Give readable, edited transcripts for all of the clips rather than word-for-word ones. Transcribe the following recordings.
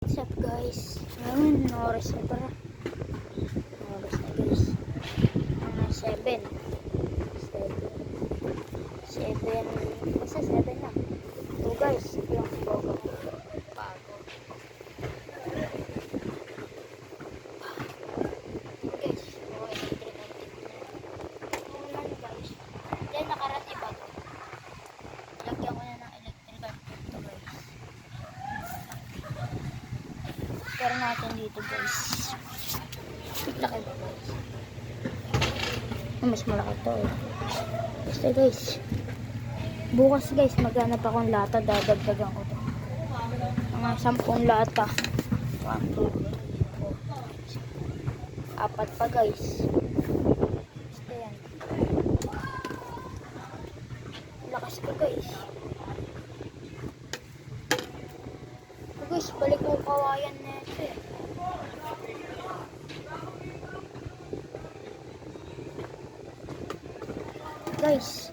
What's up guys? Ngayon, oras na para. Oras na guys. Mga 7. 7. Basta 7 na. So guys, ito yung bago. Bago. Guys, ulan guys. Then nakarati ba ito? Lagyan ko na ng electrical ito guys. Pero natin dito guys. Laki ba guys? Mas malaki to eh. Basta guys. Bukas guys maghanap akong lata. Dadagdagan ko to. Mga 10 lata. 1, 2, 3, 4, 4 pa guys. Basta yan. Lakas ko guys. Guys, balik ko kawayan na ito eh. Guys,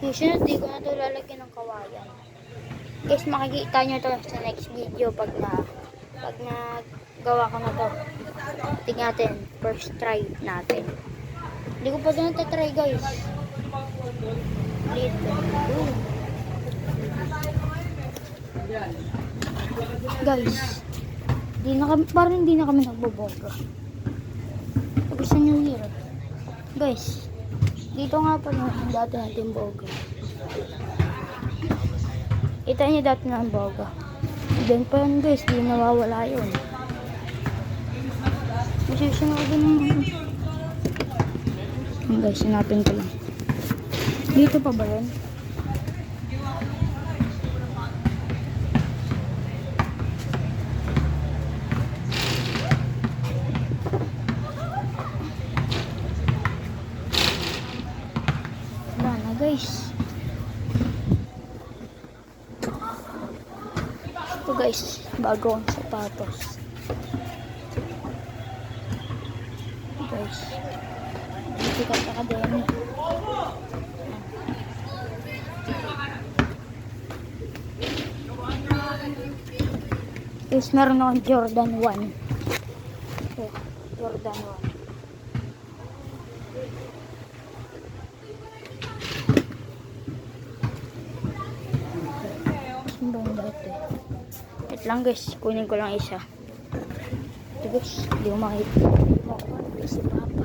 sunod di ko na ito lalagyan ng kawayan. Guys, makikita nyo ito sa next video pag nagawa ko na ito. Tingnan natin, first try natin. Hindi ko pa ito natatry guys. Dito. Guys, parang hindi na kami nagboboga. Tapos na New Year. Guys, dito nga po yung dati natin boga. Ito niyo dati na ang boga. Then pa yun guys, di nawawala yun. Masusunod din guys, hanapin ko lang. Dito pa ba yun? Guys, ito guys, bago ang sapatos. Guys, dito ka sa academy. Guys, meron akong Jordan 1. Jordan 1. Wait lang guys, kunin ko lang isa. Ito guys, hindi ko makita. Si Papa.